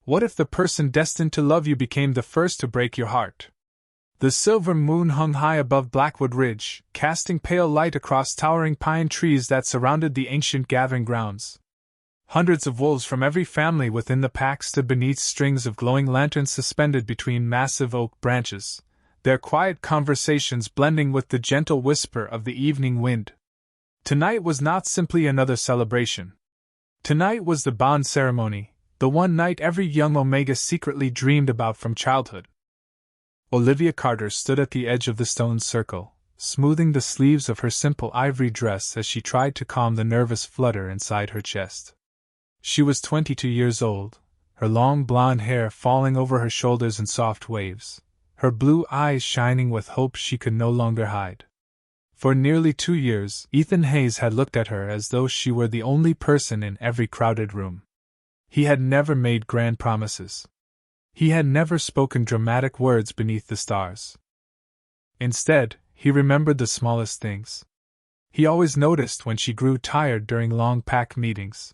What if the person destined to love you became the first to break your heart? The silver moon hung high above Blackwood Ridge, casting pale light across towering pine trees that surrounded the ancient gathering grounds. Hundreds of wolves from every family within the pack stood beneath strings of glowing lanterns suspended between massive oak branches, their quiet conversations blending with the gentle whisper of the evening wind. Tonight was not simply another celebration. Tonight was the bond ceremony, the one night every young Omega secretly dreamed about from childhood. Olivia Carter stood at the edge of the stone circle, smoothing the sleeves of her simple ivory dress as she tried to calm the nervous flutter inside her chest. She was 22 years old, her long blonde hair falling over her shoulders in soft waves, her blue eyes shining with hope she could no longer hide. For nearly 2 years, Ethan Hayes had looked at her as though she were the only person in every crowded room. He had never made grand promises. He had never spoken dramatic words beneath the stars. Instead, he remembered the smallest things. He always noticed when she grew tired during long pack meetings.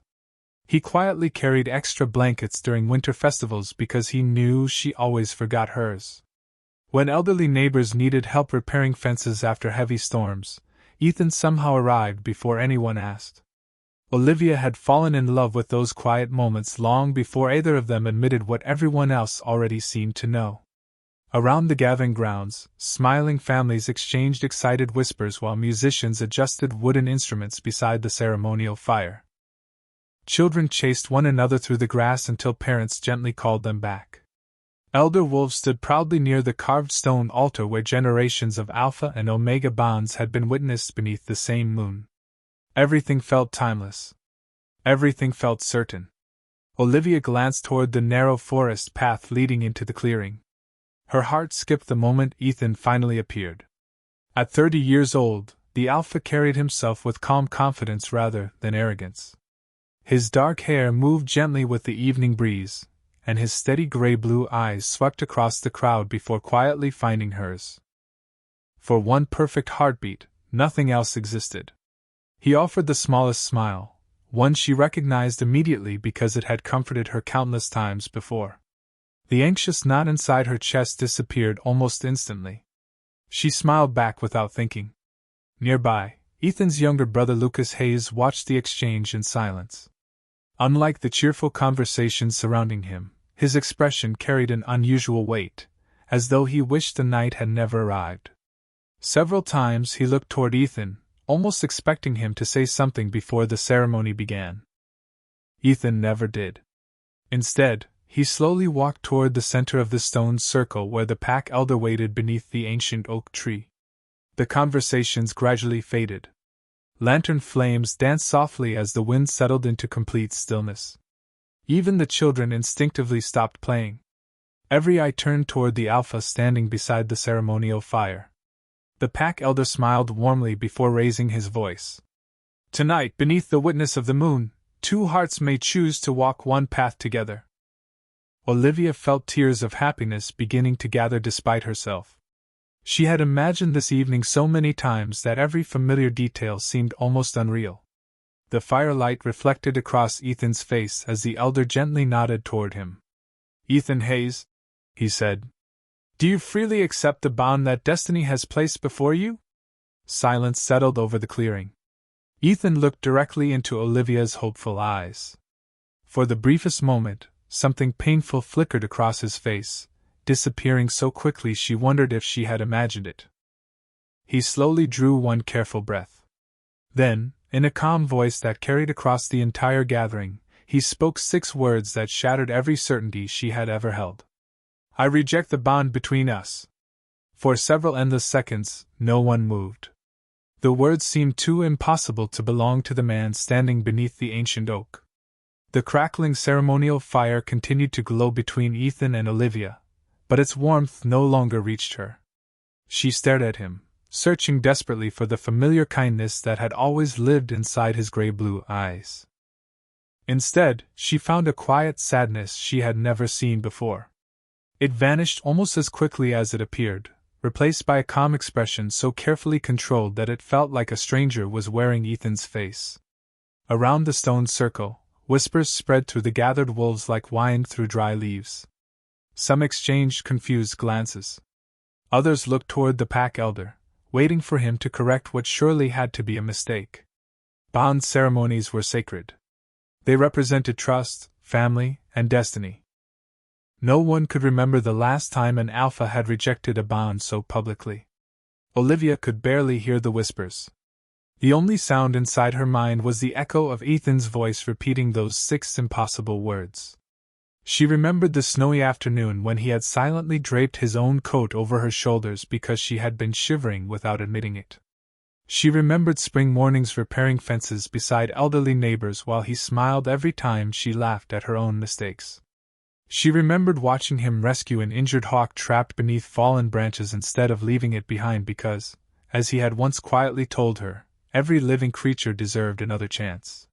He quietly carried extra blankets during winter festivals because he knew she always forgot hers. When elderly neighbors needed help repairing fences after heavy storms, Ethan somehow arrived before anyone asked. Olivia had fallen in love with those quiet moments long before either of them admitted what everyone else already seemed to know. Around the gathering grounds, smiling families exchanged excited whispers while musicians adjusted wooden instruments beside the ceremonial fire. Children chased one another through the grass until parents gently called them back. Elder wolves stood proudly near the carved stone altar where generations of Alpha and Omega bonds had been witnessed beneath the same moon. Everything felt timeless. Everything felt certain. Olivia glanced toward the narrow forest path leading into the clearing. Her heart skipped the moment Ethan finally appeared. At 30 years old, the Alpha carried himself with calm confidence rather than arrogance. His dark hair moved gently with the evening breeze, and his steady gray-blue eyes swept across the crowd before quietly finding hers. For one perfect heartbeat, nothing else existed. He offered the smallest smile, one she recognized immediately because it had comforted her countless times before. The anxious knot inside her chest disappeared almost instantly. She smiled back without thinking. Nearby, Ethan's younger brother Lucas Hayes watched the exchange in silence. Unlike the cheerful conversations surrounding him, his expression carried an unusual weight, as though he wished the night had never arrived. Several times he looked toward Ethan, almost expecting him to say something before the ceremony began. Ethan never did. Instead, he slowly walked toward the center of the stone circle where the pack elder waited beneath the ancient oak tree. The conversations gradually faded. Lantern flames danced softly as the wind settled into complete stillness. Even the children instinctively stopped playing. Every eye turned toward the Alpha standing beside the ceremonial fire. The pack elder smiled warmly before raising his voice. Tonight, beneath the witness of the moon, 2 hearts may choose to walk one path together. Olivia felt tears of happiness beginning to gather despite herself. She had imagined this evening so many times that every familiar detail seemed almost unreal. The firelight reflected across Ethan's face as the elder gently nodded toward him. "Ethan Hayes," he said, "do you freely accept the bond that destiny has placed before you?" Silence settled over the clearing. Ethan looked directly into Olivia's hopeful eyes. For the briefest moment, something painful flickered across his face, disappearing so quickly she wondered if she had imagined it. He slowly drew one careful breath. Then, in a calm voice that carried across the entire gathering, he spoke 6 words that shattered every certainty she had ever held. "I reject the bond between us." For several endless seconds, no one moved. The words seemed too impossible to belong to the man standing beneath the ancient oak. The crackling ceremonial fire continued to glow between Ethan and Olivia, but its warmth no longer reached her. She stared at him, searching desperately for the familiar kindness that had always lived inside his gray-blue eyes. Instead, she found a quiet sadness she had never seen before. It vanished almost as quickly as it appeared, replaced by a calm expression so carefully controlled that it felt like a stranger was wearing Ethan's face. Around the stone circle, Whispers spread through the gathered wolves like wind through dry leaves. Some exchanged confused glances. Others looked toward the pack elder, waiting for him to correct what surely had to be a mistake. Bond ceremonies were sacred. They represented trust, family, and destiny. No one could remember the last time an alpha had rejected a bond so publicly. Olivia could barely hear the whispers. The only sound inside her mind was the echo of Ethan's voice repeating those 6 impossible words. She remembered the snowy afternoon when he had silently draped his own coat over her shoulders because she had been shivering without admitting it. She remembered spring mornings repairing fences beside elderly neighbors while he smiled every time she laughed at her own mistakes. She remembered watching him rescue an injured hawk trapped beneath fallen branches instead of leaving it behind because, as he had once quietly told her, every living creature deserved another chance.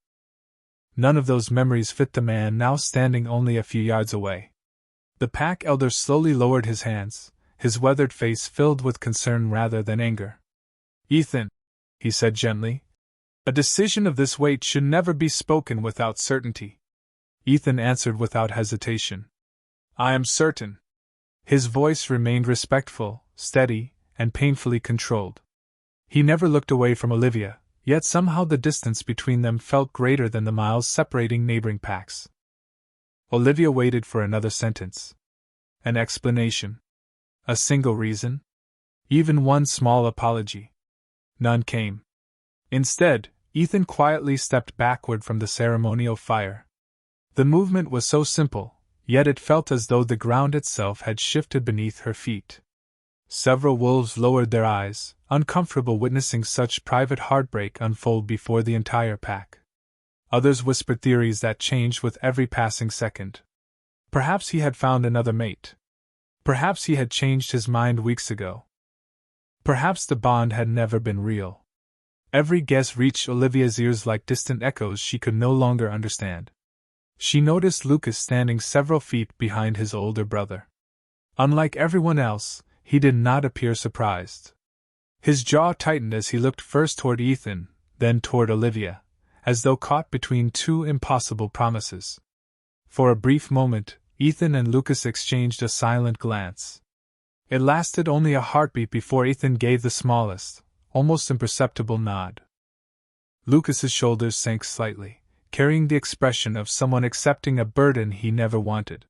None of those memories fit the man now standing only a few yards away. The pack elder slowly lowered his hands, his weathered face filled with concern rather than anger. "Ethan," he said gently, "a decision of this weight should never be spoken without certainty." Ethan answered without hesitation. "I am certain." His voice remained respectful, steady, and painfully controlled. He never looked away from Olivia, yet somehow the distance between them felt greater than the miles separating neighboring packs. Olivia waited for another sentence. An explanation. A single reason. Even one small apology. None came. Instead, Ethan quietly stepped backward from the ceremonial fire. The movement was so simple, yet it felt as though the ground itself had shifted beneath her feet. Several wolves lowered their eyes, uncomfortable witnessing such private heartbreak unfold before the entire pack. Others whispered theories that changed with every passing second. Perhaps he had found another mate. Perhaps he had changed his mind weeks ago. Perhaps the bond had never been real. Every guess reached Olivia's ears like distant echoes she could no longer understand. She noticed Lucas standing several feet behind his older brother. Unlike everyone else, he did not appear surprised. His jaw tightened as he looked first toward Ethan, then toward Olivia, as though caught between 2 impossible promises. For a brief moment, Ethan and Lucas exchanged a silent glance. It lasted only a heartbeat before Ethan gave the smallest, almost imperceptible nod. Lucas's shoulders sank slightly, carrying the expression of someone accepting a burden he never wanted.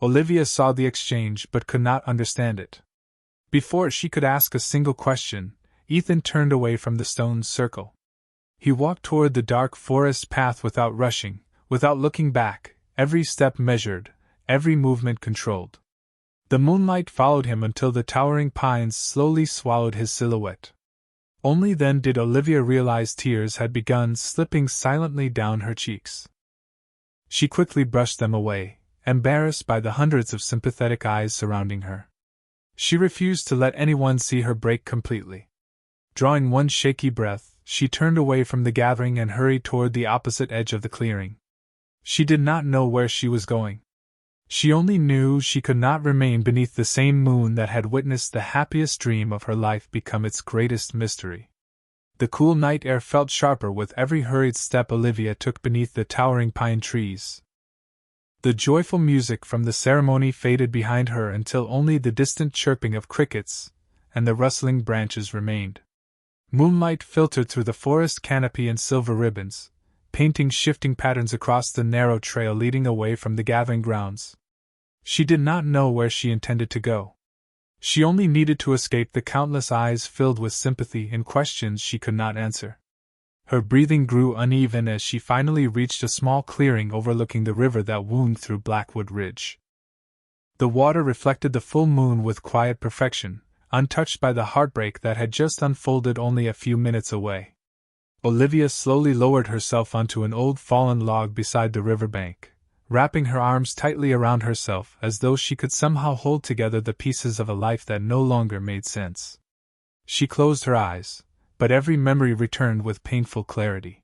Olivia saw the exchange but could not understand it. Before she could ask a single question, Ethan turned away from the stone circle. He walked toward the dark forest path without rushing, without looking back, every step measured, every movement controlled. The moonlight followed him until the towering pines slowly swallowed his silhouette. Only then did Olivia realize tears had begun slipping silently down her cheeks. She quickly brushed them away, embarrassed by the hundreds of sympathetic eyes surrounding her. She refused to let anyone see her break completely. Drawing one shaky breath, she turned away from the gathering and hurried toward the opposite edge of the clearing. She did not know where she was going. She only knew she could not remain beneath the same moon that had witnessed the happiest dream of her life become its greatest mystery. The cool night air felt sharper with every hurried step Olivia took beneath the towering pine trees. The joyful music from the ceremony faded behind her until only the distant chirping of crickets and the rustling branches remained. Moonlight filtered through the forest canopy in silver ribbons, painting shifting patterns across the narrow trail leading away from the gathering grounds. She did not know where she intended to go. She only needed to escape the countless eyes filled with sympathy and questions she could not answer. Her breathing grew uneven as she finally reached a small clearing overlooking the river that wound through Blackwood Ridge. The water reflected the full moon with quiet perfection, untouched by the heartbreak that had just unfolded only a few minutes away. Olivia slowly lowered herself onto an old fallen log beside the riverbank, wrapping her arms tightly around herself as though she could somehow hold together the pieces of a life that no longer made sense. She closed her eyes, but every memory returned with painful clarity.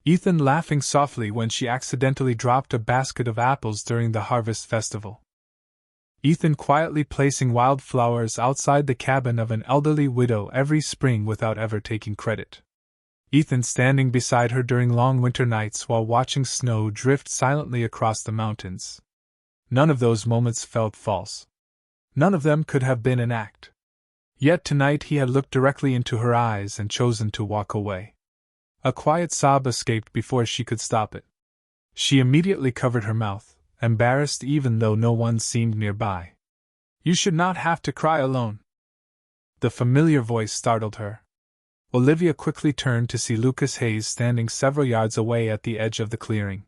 Ethan laughing softly when she accidentally dropped a basket of apples during the harvest festival. Ethan quietly placing wildflowers outside the cabin of an elderly widow every spring without ever taking credit. Ethan standing beside her during long winter nights while watching snow drift silently across the mountains. None of those moments felt false. None of them could have been an act. Yet tonight he had looked directly into her eyes and chosen to walk away. A quiet sob escaped before she could stop it. She immediately covered her mouth, embarrassed even though no one seemed nearby. "You should not have to cry alone." The familiar voice startled her. Olivia quickly turned to see Lucas Hayes standing several yards away at the edge of the clearing.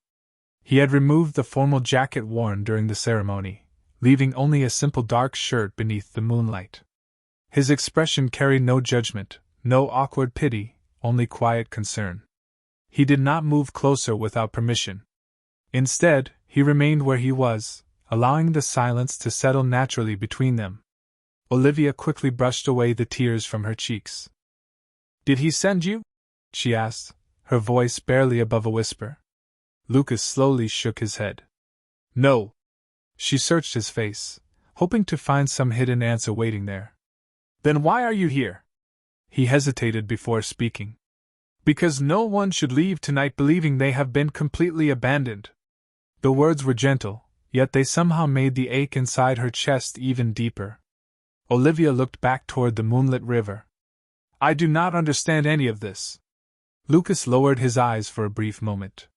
He had removed the formal jacket worn during the ceremony, leaving only a simple dark shirt beneath the moonlight. His expression carried no judgment, no awkward pity, only quiet concern. He did not move closer without permission. Instead, he remained where he was, allowing the silence to settle naturally between them. Olivia quickly brushed away the tears from her cheeks. "Did he send you?" she asked, her voice barely above a whisper. Lucas slowly shook his head. "No." She searched his face, hoping to find some hidden answer waiting there. "Then why are you here?" He hesitated before speaking. "Because no one should leave tonight believing they have been completely abandoned." The words were gentle, yet they somehow made the ache inside her chest even deeper. Olivia looked back toward the moonlit river. "I do not understand any of this." Lucas lowered his eyes for a brief moment.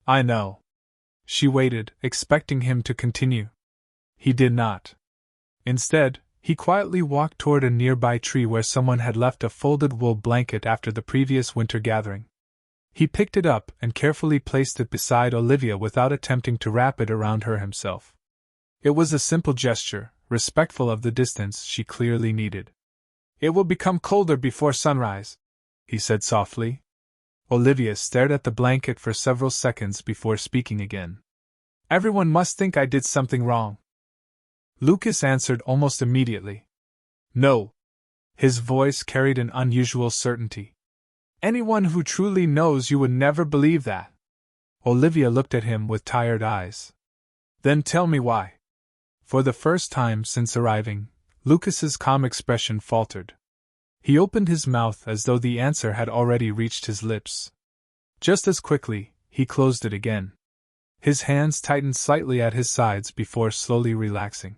"I know." She waited, expecting him to continue. He did not. Instead, he quietly walked toward a nearby tree where someone had left a folded wool blanket after the previous winter gathering. He picked it up and carefully placed it beside Olivia without attempting to wrap it around her himself. It was a simple gesture, respectful of the distance she clearly needed. "It will become colder before sunrise," he said softly. Olivia stared at the blanket for several seconds before speaking again. "Everyone must think I did something wrong." Lucas answered almost immediately. "No." His voice carried an unusual certainty. "Anyone who truly knows you would never believe that." Olivia looked at him with tired eyes. "Then tell me why." For the first time since arriving, Lucas's calm expression faltered. He opened his mouth as though the answer had already reached his lips. Just as quickly, he closed it again. His hands tightened slightly at his sides before slowly relaxing.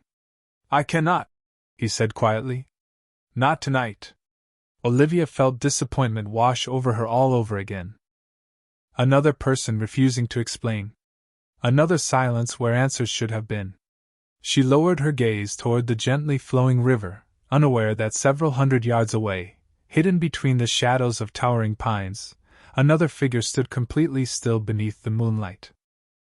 "I cannot," he said quietly. "Not tonight." Olivia felt disappointment wash over her all over again. Another person refusing to explain. Another silence where answers should have been. She lowered her gaze toward the gently flowing river, unaware that several hundred yards away, hidden between the shadows of towering pines, another figure stood completely still beneath the moonlight.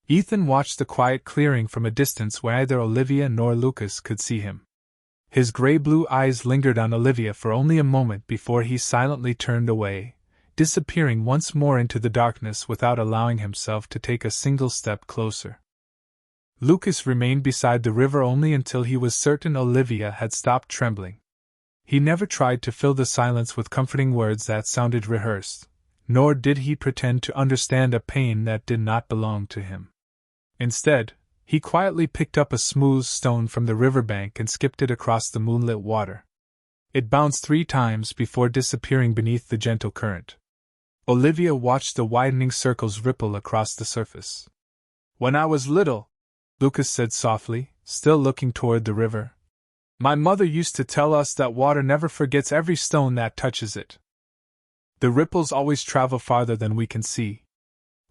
Ethan watched the quiet clearing from a distance where neither Olivia nor Lucas could see him. His gray-blue eyes lingered on Olivia for only a moment before he silently turned away, disappearing once more into the darkness without allowing himself to take a single step closer. Lucas remained beside the river only until he was certain Olivia had stopped trembling. He never tried to fill the silence with comforting words that sounded rehearsed, nor did he pretend to understand a pain that did not belong to him. Instead, he quietly picked up a smooth stone from the riverbank and skipped it across the moonlit water. It bounced 3 times before disappearing beneath the gentle current. Olivia watched the widening circles ripple across the surface. "When I was little," Lucas said softly, still looking toward the river, "my mother used to tell us that water never forgets every stone that touches it. The ripples always travel farther than we can see."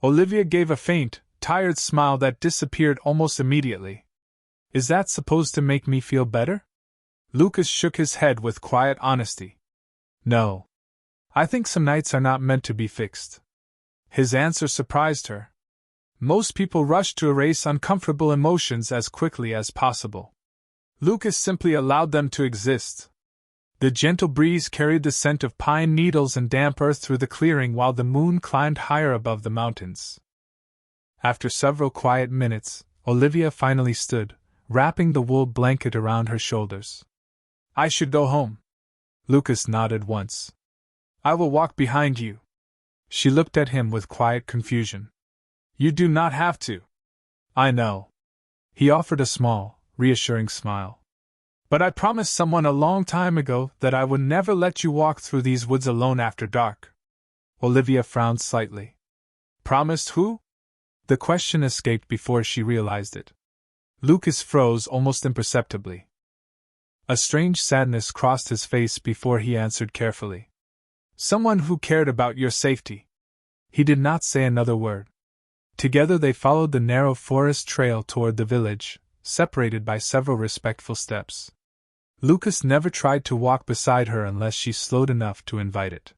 Olivia gave a faint, tired smile that disappeared almost immediately. "Is that supposed to make me feel better?" Lucas shook his head with quiet honesty. "No. I think some nights are not meant to be fixed." His answer surprised her. Most people rush to erase uncomfortable emotions as quickly as possible. Lucas simply allowed them to exist. The gentle breeze carried the scent of pine needles and damp earth through the clearing while the moon climbed higher above the mountains. After several quiet minutes, Olivia finally stood, wrapping the wool blanket around her shoulders. "I should go home." Lucas nodded once. "I will walk behind you." She looked at him with quiet confusion. "You do not have to." "I know." He offered a small, reassuring smile. "But I promised someone a long time ago that I would never let you walk through these woods alone after dark." Olivia frowned slightly. Promised who? The question escaped before she realized it. Lucas froze almost imperceptibly. A strange sadness crossed his face before he answered carefully. Someone who cared about your safety. He did not say another word. Together they followed the narrow forest trail toward the village, separated by several respectful steps. Lucas never tried to walk beside her unless she slowed enough to invite it.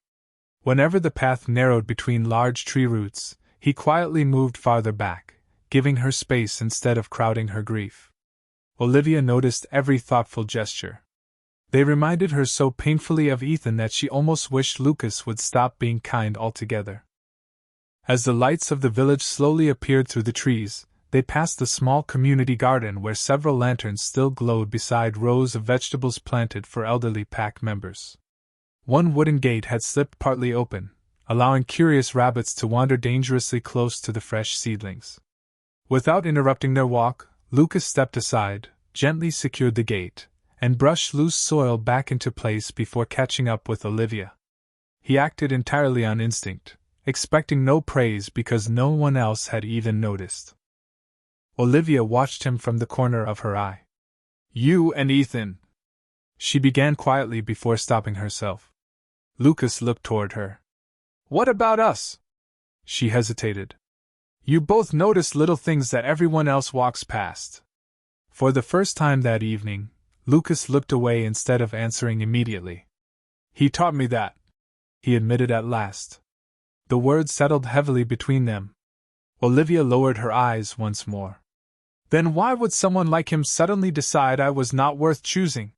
Whenever the path narrowed between large tree roots, he quietly moved farther back, giving her space instead of crowding her grief. Olivia noticed every thoughtful gesture. They reminded her so painfully of Ethan that she almost wished Lucas would stop being kind altogether. As the lights of the village slowly appeared through the trees, they passed the small community garden where several lanterns still glowed beside rows of vegetables planted for elderly pack members. One wooden gate had slipped partly open, allowing curious rabbits to wander dangerously close to the fresh seedlings. Without interrupting their walk, Lucas stepped aside, gently secured the gate, and brushed loose soil back into place before catching up with Olivia. He acted entirely on instinct, expecting no praise because no one else had even noticed. Olivia watched him from the corner of her eye. You and Ethan, she began quietly before stopping herself. Lucas looked toward her. What about us? She hesitated. You both notice little things that everyone else walks past. For the first time that evening, Lucas looked away instead of answering immediately. He taught me that, he admitted at last. The words settled heavily between them. Olivia lowered her eyes once more. Then why would someone like him suddenly decide I was not worth choosing?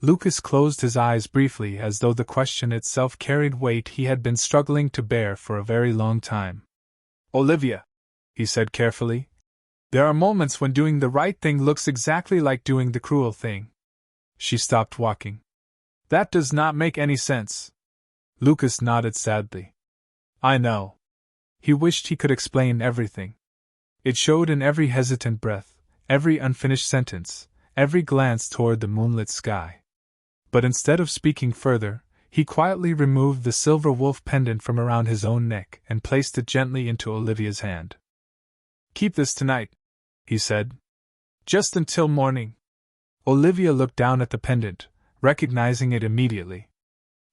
Lucas closed his eyes briefly as though the question itself carried weight he had been struggling to bear for a very long time. Olivia, he said carefully, there are moments when doing the right thing looks exactly like doing the cruel thing. She stopped walking. That does not make any sense. Lucas nodded sadly. I know. He wished he could explain everything. It showed in every hesitant breath, every unfinished sentence, every glance toward the moonlit sky. But instead of speaking further, he quietly removed the silver wolf pendant from around his own neck and placed it gently into Olivia's hand. Keep this tonight, he said. Just until morning. Olivia looked down at the pendant, recognizing it immediately.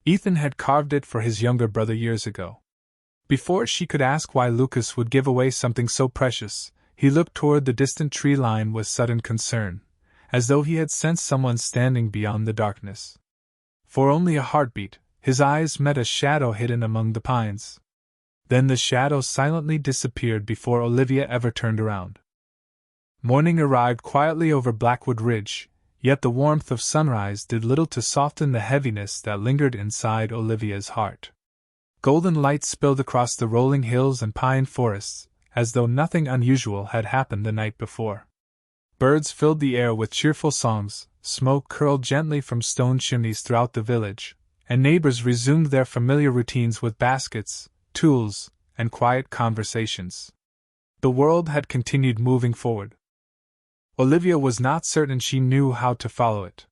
Ethan had carved it for his younger brother years ago. Before she could ask why Lucas would give away something so precious, he looked toward the distant tree line with sudden concern, as though he had sensed someone standing beyond the darkness. For only a heartbeat, his eyes met a shadow hidden among the pines. Then the shadow silently disappeared before Olivia ever turned around. Morning arrived quietly over Blackwood Ridge, yet the warmth of sunrise did little to soften the heaviness that lingered inside Olivia's heart. Golden light spilled across the rolling hills and pine forests, as though nothing unusual had happened the night before. Birds filled the air with cheerful songs, smoke curled gently from stone chimneys throughout the village, and neighbors resumed their familiar routines with baskets, tools, and quiet conversations. The world had continued moving forward. Olivia was not certain she knew how to follow it.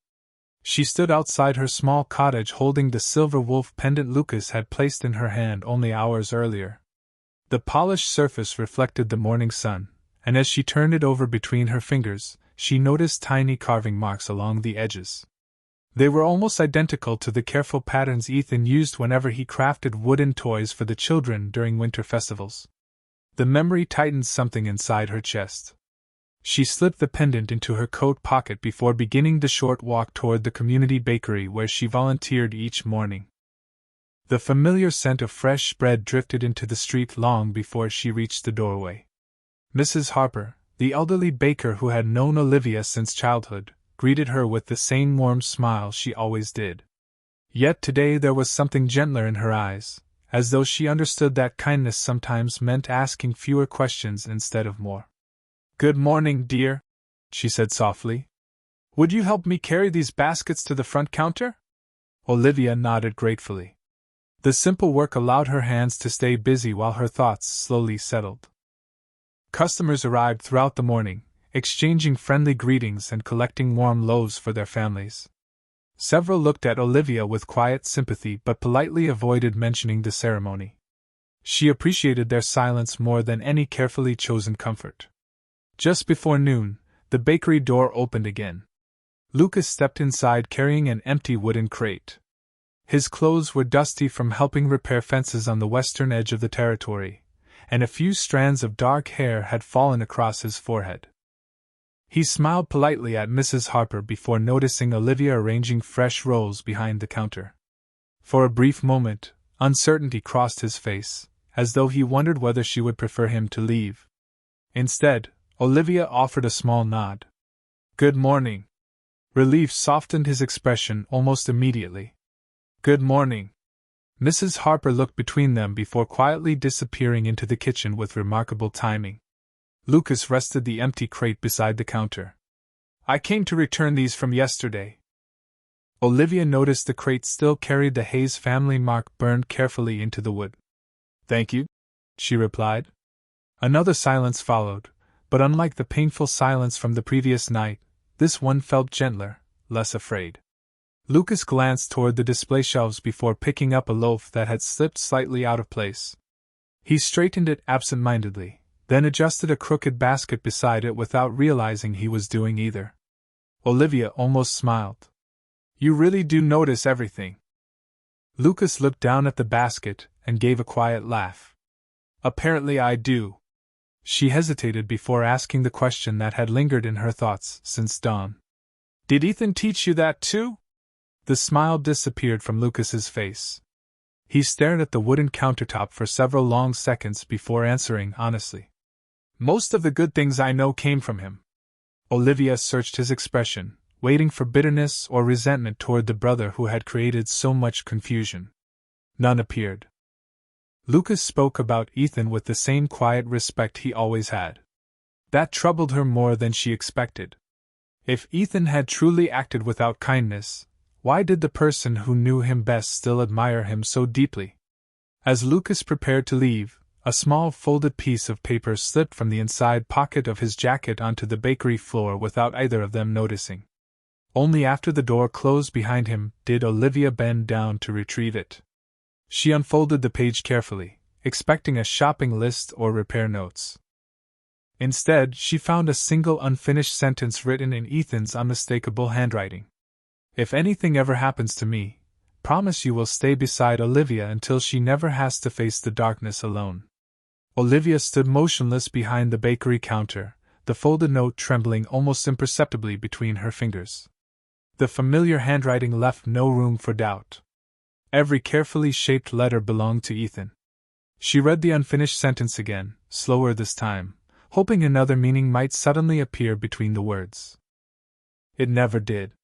She stood outside her small cottage holding the silver wolf pendant Lucas had placed in her hand only hours earlier. The polished surface reflected the morning sun, and as she turned it over between her fingers, she noticed tiny carving marks along the edges. They were almost identical to the careful patterns Ethan used whenever he crafted wooden toys for the children during winter festivals. The memory tightened something inside her chest. She slipped the pendant into her coat pocket before beginning the short walk toward the community bakery where she volunteered each morning. The familiar scent of fresh bread drifted into the street long before she reached the doorway. Mrs. Harper, the elderly baker who had known Olivia since childhood, greeted her with the same warm smile she always did. Yet today there was something gentler in her eyes, as though she understood that kindness sometimes meant asking fewer questions instead of more. Good morning, dear, she said softly. Would you help me carry these baskets to the front counter? Olivia nodded gratefully. The simple work allowed her hands to stay busy while her thoughts slowly settled. Customers arrived throughout the morning, exchanging friendly greetings and collecting warm loaves for their families. Several looked at Olivia with quiet sympathy but politely avoided mentioning the ceremony. She appreciated their silence more than any carefully chosen comfort. Just before noon, the bakery door opened again. Lucas stepped inside carrying an empty wooden crate. His clothes were dusty from helping repair fences on the western edge of the territory, and a few strands of dark hair had fallen across his forehead. He smiled politely at Mrs. Harper before noticing Olivia arranging fresh rolls behind the counter. For a brief moment, uncertainty crossed his face, as though he wondered whether she would prefer him to leave. Instead, Olivia offered a small nod. "Good morning." Relief softened his expression almost immediately. "Good morning." Mrs. Harper looked between them before quietly disappearing into the kitchen with remarkable timing. Lucas rested the empty crate beside the counter. "I came to return these from yesterday." Olivia noticed the crate still carried the Hayes family mark burned carefully into the wood. "Thank you," she replied. Another silence followed, but unlike the painful silence from the previous night, this one felt gentler, less afraid. Lucas glanced toward the display shelves before picking up a loaf that had slipped slightly out of place. He straightened it absent-mindedly, then adjusted a crooked basket beside it without realizing he was doing either. Olivia almost smiled. "You really do notice everything." Lucas looked down at the basket and gave a quiet laugh. "Apparently I do." She hesitated before asking the question that had lingered in her thoughts since dawn. "Did Ethan teach you that too?" The smile disappeared from Lucas's face. He stared at the wooden countertop for several long seconds before answering honestly. "Most of the good things I know came from him." Olivia searched his expression, waiting for bitterness or resentment toward the brother who had created so much confusion. None appeared. Lucas spoke about Ethan with the same quiet respect he always had. That troubled her more than she expected. If Ethan had truly acted without kindness, why did the person who knew him best still admire him so deeply? As Lucas prepared to leave, a small folded piece of paper slipped from the inside pocket of his jacket onto the bakery floor without either of them noticing. Only after the door closed behind him did Olivia bend down to retrieve it. She unfolded the page carefully, expecting a shopping list or repair notes. Instead, she found a single unfinished sentence written in Ethan's unmistakable handwriting. "If anything ever happens to me, promise you will stay beside Olivia until she never has to face the darkness alone." Olivia stood motionless behind the bakery counter, the folded note trembling almost imperceptibly between her fingers. The familiar handwriting left no room for doubt. Every carefully shaped letter belonged to Ethan. She read the unfinished sentence again, slower this time, hoping another meaning might suddenly appear between the words. It never did.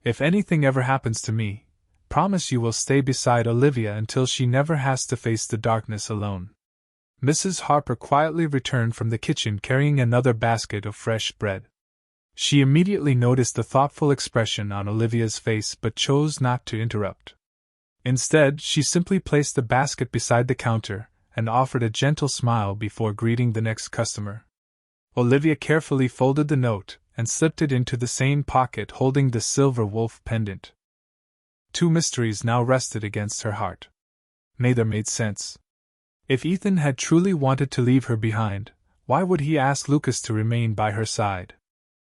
"If anything ever happens to me, promise you will stay beside Olivia until she never has to face the darkness alone." Mrs. Harper quietly returned from the kitchen carrying another basket of fresh bread. She immediately noticed the thoughtful expression on Olivia's face but chose not to interrupt. Instead, she simply placed the basket beside the counter and offered a gentle smile before greeting the next customer. Olivia carefully folded the note and slipped it into the same pocket holding the silver wolf pendant. Two mysteries now rested against her heart. Neither made sense. If Ethan had truly wanted to leave her behind, why would he ask Lucas to remain by her side?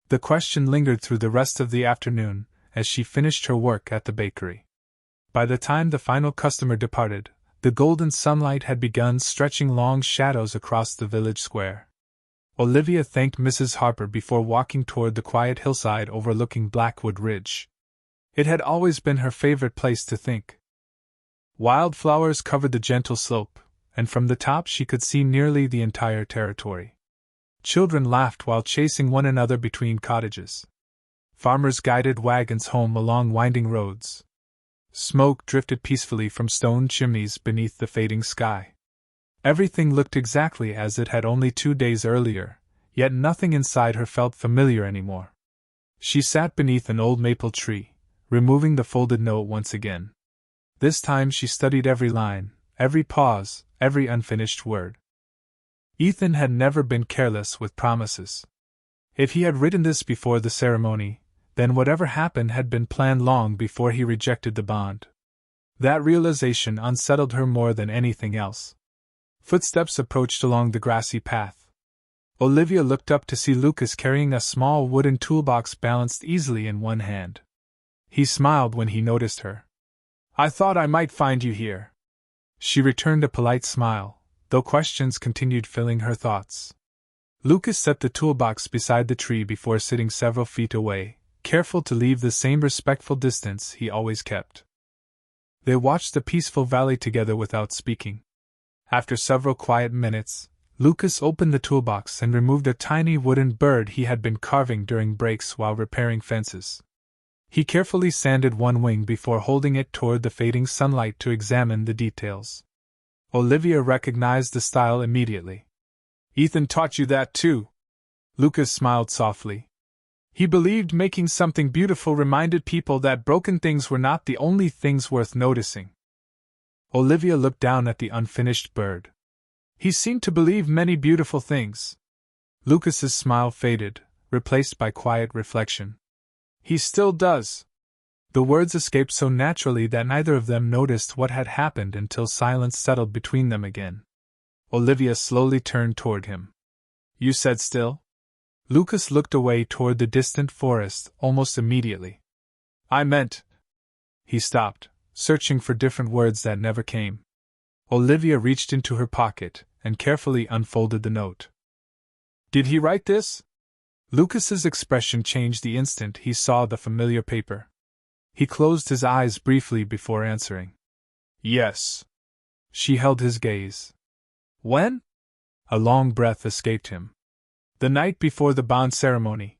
The question lingered through the rest of the afternoon as she finished her work at the bakery. By the time the final customer departed, the golden sunlight had begun stretching long shadows across the village square. Olivia thanked Mrs. Harper before walking toward the quiet hillside overlooking Blackwood Ridge. It had always been her favorite place to think. Wildflowers covered the gentle slope, and from the top she could see nearly the entire territory. Children laughed while chasing one another between cottages. Farmers guided wagons home along winding roads. Smoke drifted peacefully from stone chimneys beneath the fading sky. Everything looked exactly as it had only 2 days earlier, yet nothing inside her felt familiar anymore. She sat beneath an old maple tree, removing the folded note once again. This time she studied every line, every pause, every unfinished word. Ethan had never been careless with promises. If he had written this before the ceremony, then whatever happened had been planned long before he rejected the bond. That realization unsettled her more than anything else. Footsteps approached along the grassy path. Olivia looked up to see Lucas carrying a small wooden toolbox balanced easily in one hand. He smiled when he noticed her. "I thought I might find you here." She returned a polite smile, though questions continued filling her thoughts. Lucas set the toolbox beside the tree before sitting several feet away, careful to leave the same respectful distance he always kept. They watched the peaceful valley together without speaking. After several quiet minutes, Lucas opened the toolbox and removed a tiny wooden bird he had been carving during breaks while repairing fences. He carefully sanded one wing before holding it toward the fading sunlight to examine the details. Olivia recognized the style immediately. "Ethan taught you that too?" Lucas smiled softly. He believed making something beautiful reminded people that broken things were not the only things worth noticing. Olivia looked down at the unfinished bird. "He seemed to believe many beautiful things." Lucas's smile faded, replaced by quiet reflection. "He still does." The words escaped so naturally that neither of them noticed what had happened until silence settled between them again. Olivia slowly turned toward him. "You said still?" Lucas looked away toward the distant forest almost immediately. "I meant—" He stopped, searching for different words that never came. Olivia reached into her pocket and carefully unfolded the note. "Did he write this?" Lucas's expression changed the instant he saw the familiar paper. He closed his eyes briefly before answering. "Yes." She held his gaze. "When?" A long breath escaped him. "The night before the bond ceremony."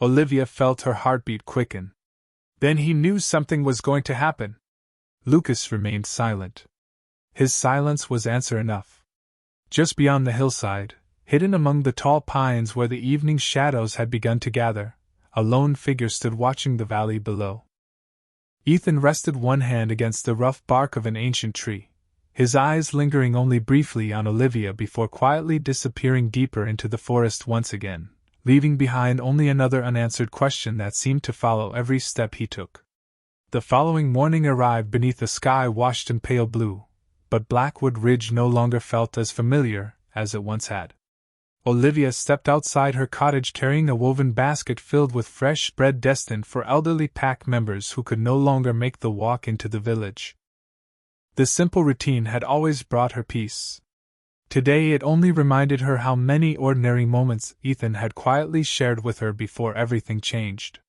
Olivia felt her heartbeat quicken. Then he knew something was going to happen. Lucas remained silent. His silence was answer enough. Just beyond the hillside, hidden among the tall pines where the evening shadows had begun to gather, a lone figure stood watching the valley below. Ethan rested one hand against the rough bark of an ancient tree, his eyes lingering only briefly on Olivia before quietly disappearing deeper into the forest once again, leaving behind only another unanswered question that seemed to follow every step he took. The following morning arrived beneath a sky washed in pale blue, but Blackwood Ridge no longer felt as familiar as it once had. Olivia stepped outside her cottage carrying a woven basket filled with fresh bread destined for elderly pack members who could no longer make the walk into the village. The simple routine had always brought her peace. Today it only reminded her how many ordinary moments Ethan had quietly shared with her before everything changed.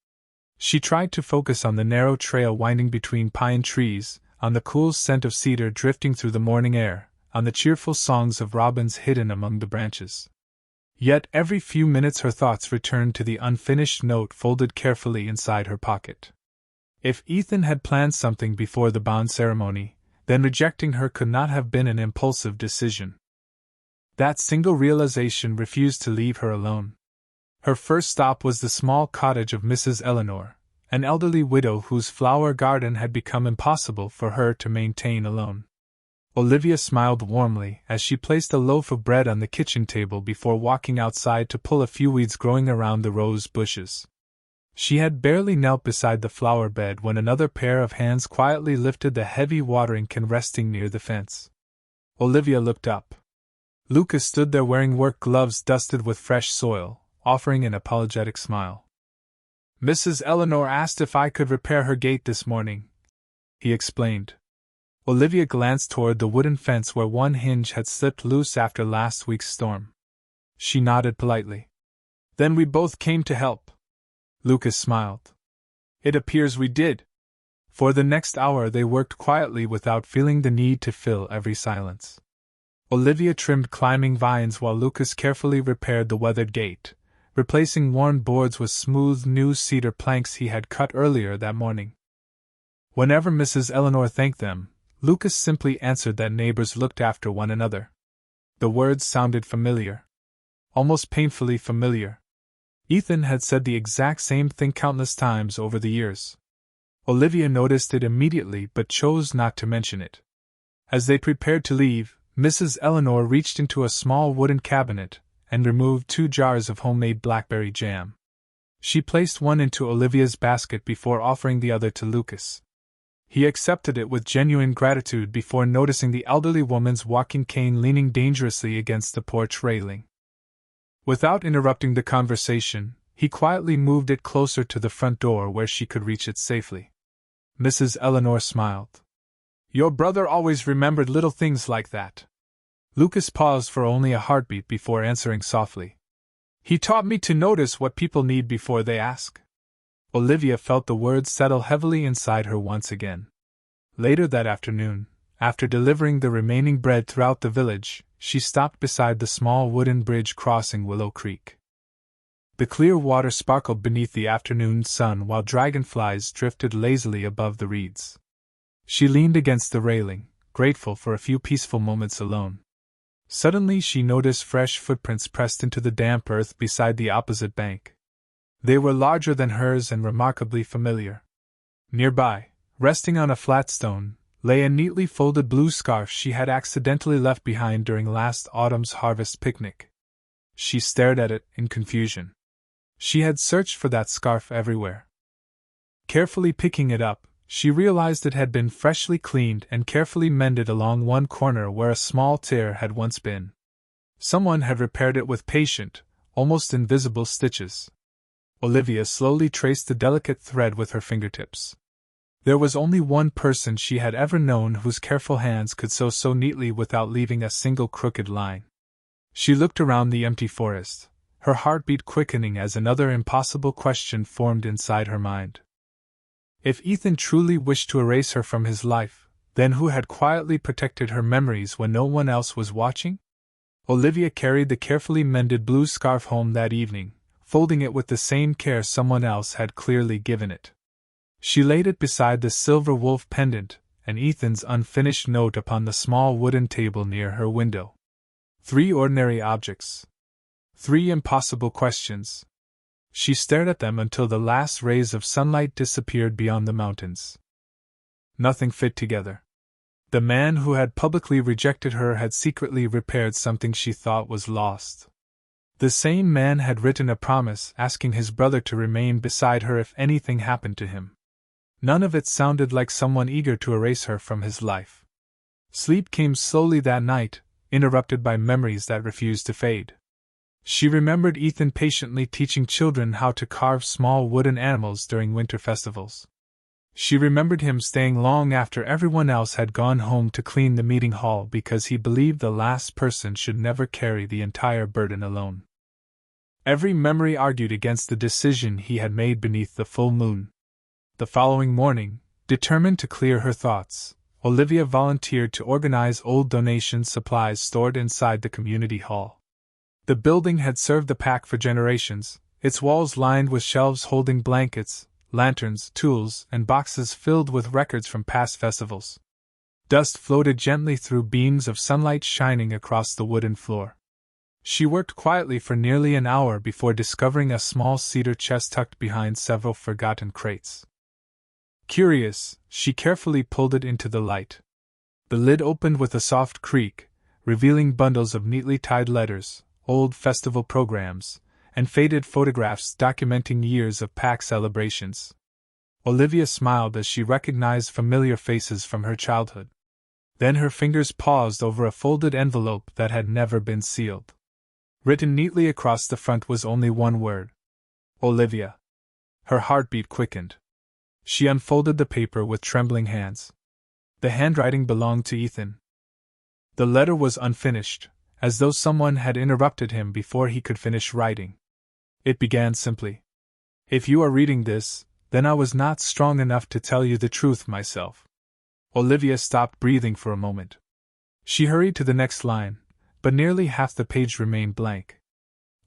She tried to focus on the narrow trail winding between pine trees, on the cool scent of cedar drifting through the morning air, on the cheerful songs of robins hidden among the branches. Yet every few minutes her thoughts returned to the unfinished note folded carefully inside her pocket. If Ethan had planned something before the bond ceremony, then rejecting her could not have been an impulsive decision. That single realization refused to leave her alone. Her first stop was the small cottage of Mrs. Eleanor, an elderly widow whose flower garden had become impossible for her to maintain alone. Olivia smiled warmly as she placed a loaf of bread on the kitchen table before walking outside to pull a few weeds growing around the rose bushes. She had barely knelt beside the flower bed when another pair of hands quietly lifted the heavy watering can resting near the fence. Olivia looked up. Lucas stood there wearing work gloves dusted with fresh soil, offering an apologetic smile. "Mrs. Eleanor asked if I could repair her gate this morning," he explained. Olivia glanced toward the wooden fence where one hinge had slipped loose after last week's storm. She nodded politely. "Then we both came to help." Lucas smiled. "It appears we did." For the next hour they worked quietly without feeling the need to fill every silence. Olivia trimmed climbing vines while Lucas carefully repaired the weathered gate, replacing worn boards with smooth new cedar planks he had cut earlier that morning. Whenever Mrs. Eleanor thanked them, Lucas simply answered that neighbors looked after one another. The words sounded familiar. Almost painfully familiar. Ethan had said the exact same thing countless times over the years. Olivia noticed it immediately but chose not to mention it. As they prepared to leave, Mrs. Eleanor reached into a small wooden cabinet and removed 2 jars of homemade blackberry jam. She placed one into Olivia's basket before offering the other to Lucas. He accepted it with genuine gratitude before noticing the elderly woman's walking cane leaning dangerously against the porch railing. Without interrupting the conversation, he quietly moved it closer to the front door where she could reach it safely. Mrs. Eleanor smiled. Your brother always remembered little things like that. Lucas paused for only a heartbeat before answering softly. He taught me to notice what people need before they ask. Olivia felt the words settle heavily inside her once again. Later that afternoon, after delivering the remaining bread throughout the village, she stopped beside the small wooden bridge crossing Willow Creek. The clear water sparkled beneath the afternoon sun while dragonflies drifted lazily above the reeds. She leaned against the railing, grateful for a few peaceful moments alone. Suddenly she noticed fresh footprints pressed into the damp earth beside the opposite bank. They were larger than hers and remarkably familiar. Nearby, resting on a flat stone, lay a neatly folded blue scarf she had accidentally left behind during last autumn's harvest picnic. She stared at it in confusion. She had searched for that scarf everywhere. Carefully picking it up, she realized it had been freshly cleaned and carefully mended along one corner where a small tear had once been. Someone had repaired it with patient, almost invisible stitches. Olivia slowly traced the delicate thread with her fingertips. There was only one person she had ever known whose careful hands could sew so neatly without leaving a single crooked line. She looked around the empty forest, her heartbeat quickening as another impossible question formed inside her mind. If Ethan truly wished to erase her from his life, then who had quietly protected her memories when no one else was watching? Olivia carried the carefully mended blue scarf home that evening, folding it with the same care someone else had clearly given it. She laid it beside the silver wolf pendant and Ethan's unfinished note upon the small wooden table near her window. 3 ordinary objects. 3 impossible questions. She stared at them until the last rays of sunlight disappeared beyond the mountains. Nothing fit together. The man who had publicly rejected her had secretly repaired something she thought was lost. The same man had written a promise asking his brother to remain beside her if anything happened to him. None of it sounded like someone eager to erase her from his life. Sleep came slowly that night, interrupted by memories that refused to fade. She remembered Ethan patiently teaching children how to carve small wooden animals during winter festivals. She remembered him staying long after everyone else had gone home to clean the meeting hall because he believed the last person should never carry the entire burden alone. Every memory argued against the decision he had made beneath the full moon. The following morning, determined to clear her thoughts, Olivia volunteered to organize old donation supplies stored inside the community hall. The building had served the pack for generations, its walls lined with shelves holding blankets, lanterns, tools, and boxes filled with records from past festivals. Dust floated gently through beams of sunlight shining across the wooden floor. She worked quietly for nearly an hour before discovering a small cedar chest tucked behind several forgotten crates. Curious, she carefully pulled it into the light. The lid opened with a soft creak, revealing bundles of neatly tied letters, old festival programs, and faded photographs documenting years of pack celebrations. Olivia smiled as she recognized familiar faces from her childhood. Then her fingers paused over a folded envelope that had never been sealed. Written neatly across the front was only one word: Olivia. Her heartbeat quickened. She unfolded the paper with trembling hands. The handwriting belonged to Ethan. The letter was unfinished, as though someone had interrupted him before he could finish writing. It began simply: If you are reading this, then I was not strong enough to tell you the truth myself. Olivia stopped breathing for a moment. She hurried to the next line, but nearly half the page remained blank.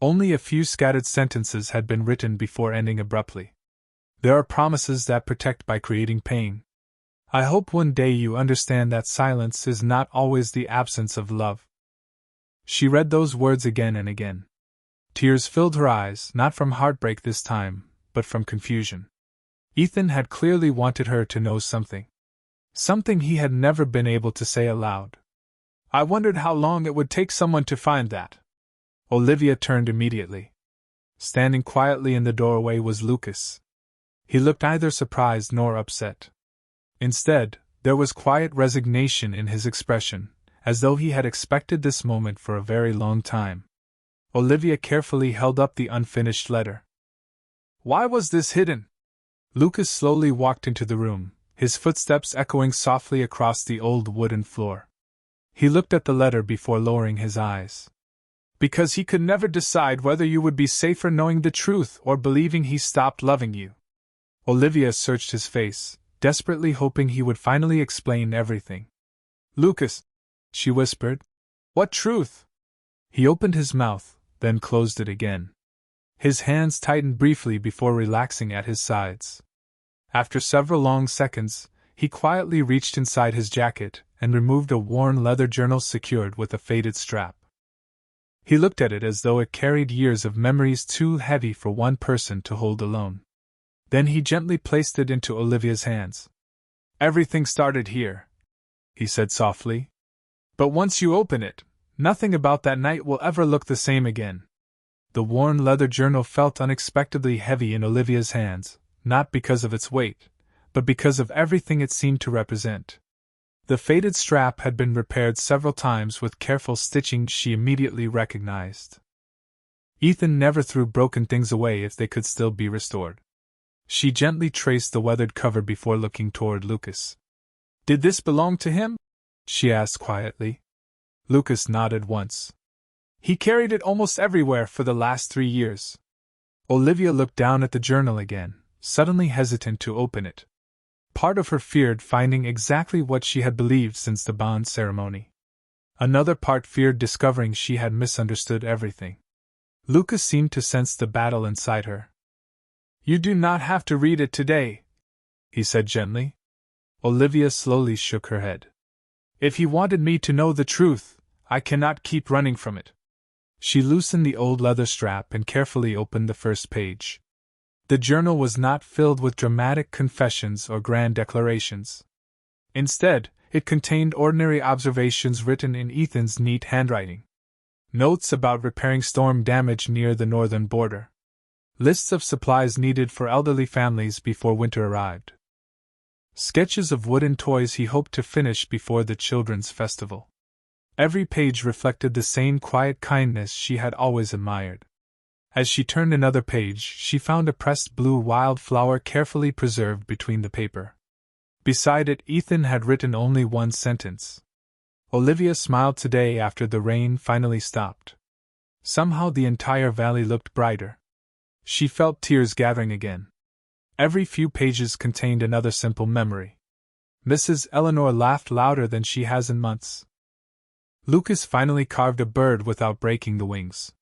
Only a few scattered sentences had been written before ending abruptly. There are promises that protect by creating pain. I hope one day you understand that silence is not always the absence of love. She read those words again and again. Tears filled her eyes, not from heartbreak this time, but from confusion. Ethan had clearly wanted her to know something. Something he had never been able to say aloud. I wondered how long it would take someone to find that. Olivia turned immediately. Standing quietly in the doorway was Lucas. He looked neither surprised nor upset. Instead, there was quiet resignation in his expression, as though he had expected this moment for a very long time. Olivia carefully held up the unfinished letter. Why was this hidden? Lucas slowly walked into the room, his footsteps echoing softly across the old wooden floor. He looked at the letter before lowering his eyes. Because he could never decide whether you would be safer knowing the truth or believing he stopped loving you. Olivia searched his face, desperately hoping he would finally explain everything. Lucas, she whispered. What truth? He opened his mouth, then closed it again. His hands tightened briefly before relaxing at his sides. After several long seconds, he quietly reached inside his jacket and removed a worn leather journal secured with a faded strap. He looked at it as though it carried years of memories too heavy for one person to hold alone. Then he gently placed it into Olivia's hands. Everything started here, he said softly. But once you open it, nothing about that night will ever look the same again. The worn leather journal felt unexpectedly heavy in Olivia's hands, not because of its weight, but because of everything it seemed to represent. The faded strap had been repaired several times with careful stitching she immediately recognized. Ethan never threw broken things away if they could still be restored. She gently traced the weathered cover before looking toward Lucas. Did this belong to him? She asked quietly. Lucas nodded once. He carried it almost everywhere for the last 3 years. Olivia looked down at the journal again, suddenly hesitant to open it. Part of her feared finding exactly what she had believed since the bond ceremony. Another part feared discovering she had misunderstood everything. Lucas seemed to sense the battle inside her. You do not have to read it today, he said gently. Olivia slowly shook her head. If he wanted me to know the truth, I cannot keep running from it. She loosened the old leather strap and carefully opened the first page. The journal was not filled with dramatic confessions or grand declarations. Instead, it contained ordinary observations written in Ethan's neat handwriting. Notes about repairing storm damage near the northern border. Lists of supplies needed for elderly families before winter arrived. Sketches of wooden toys he hoped to finish before the children's festival. Every page reflected the same quiet kindness she had always admired. As she turned another page, she found a pressed blue wildflower carefully preserved between the paper. Beside it, Ethan had written only one sentence. Olivia smiled today after the rain finally stopped. Somehow the entire valley looked brighter. She felt tears gathering again. Every few pages contained another simple memory. Mrs. Eleanor laughed louder than she has in months. Lucas finally carved a bird without breaking the wings.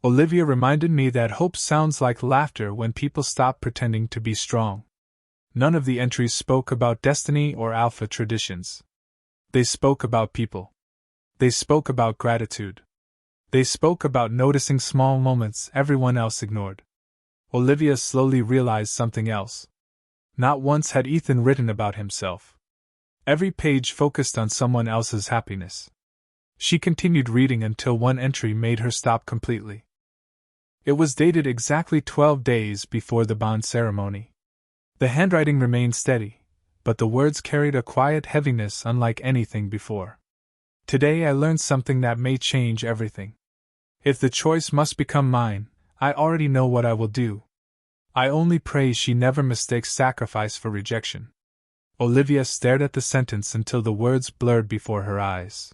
Olivia reminded me that hope sounds like laughter when people stop pretending to be strong. None of the entries spoke about destiny or alpha traditions. They spoke about people. They spoke about gratitude. They spoke about noticing small moments everyone else ignored. Olivia slowly realized something else. Not once had Ethan written about himself. Every page focused on someone else's happiness. She continued reading until one entry made her stop completely. It was dated exactly 12 days before the bond ceremony. The handwriting remained steady, but the words carried a quiet heaviness unlike anything before. Today I learned something that may change everything. If the choice must become mine, I already know what I will do. I only pray she never mistakes sacrifice for rejection. Olivia stared at the sentence until the words blurred before her eyes.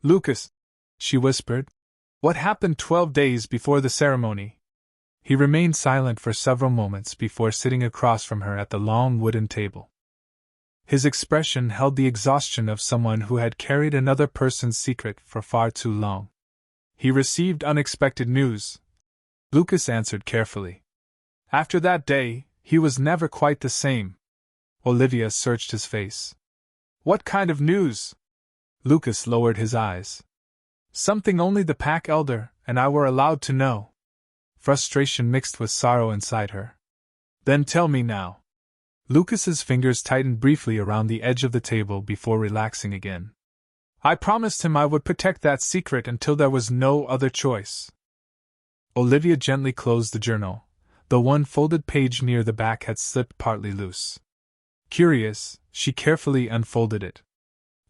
Lucas, she whispered, what happened 12 days before the ceremony? He remained silent for several moments before sitting across from her at the long wooden table. His expression held the exhaustion of someone who had carried another person's secret for far too long. He received unexpected news, Lucas answered carefully. After that day, he was never quite the same. Olivia searched his face. What kind of news? Lucas lowered his eyes. Something only the pack elder and I were allowed to know. Frustration mixed with sorrow inside her. Then tell me now. Lucas's fingers tightened briefly around the edge of the table before relaxing again. I promised him I would protect that secret until there was no other choice. Olivia gently closed the journal. The one folded page near the back had slipped partly loose. Curious, she carefully unfolded it.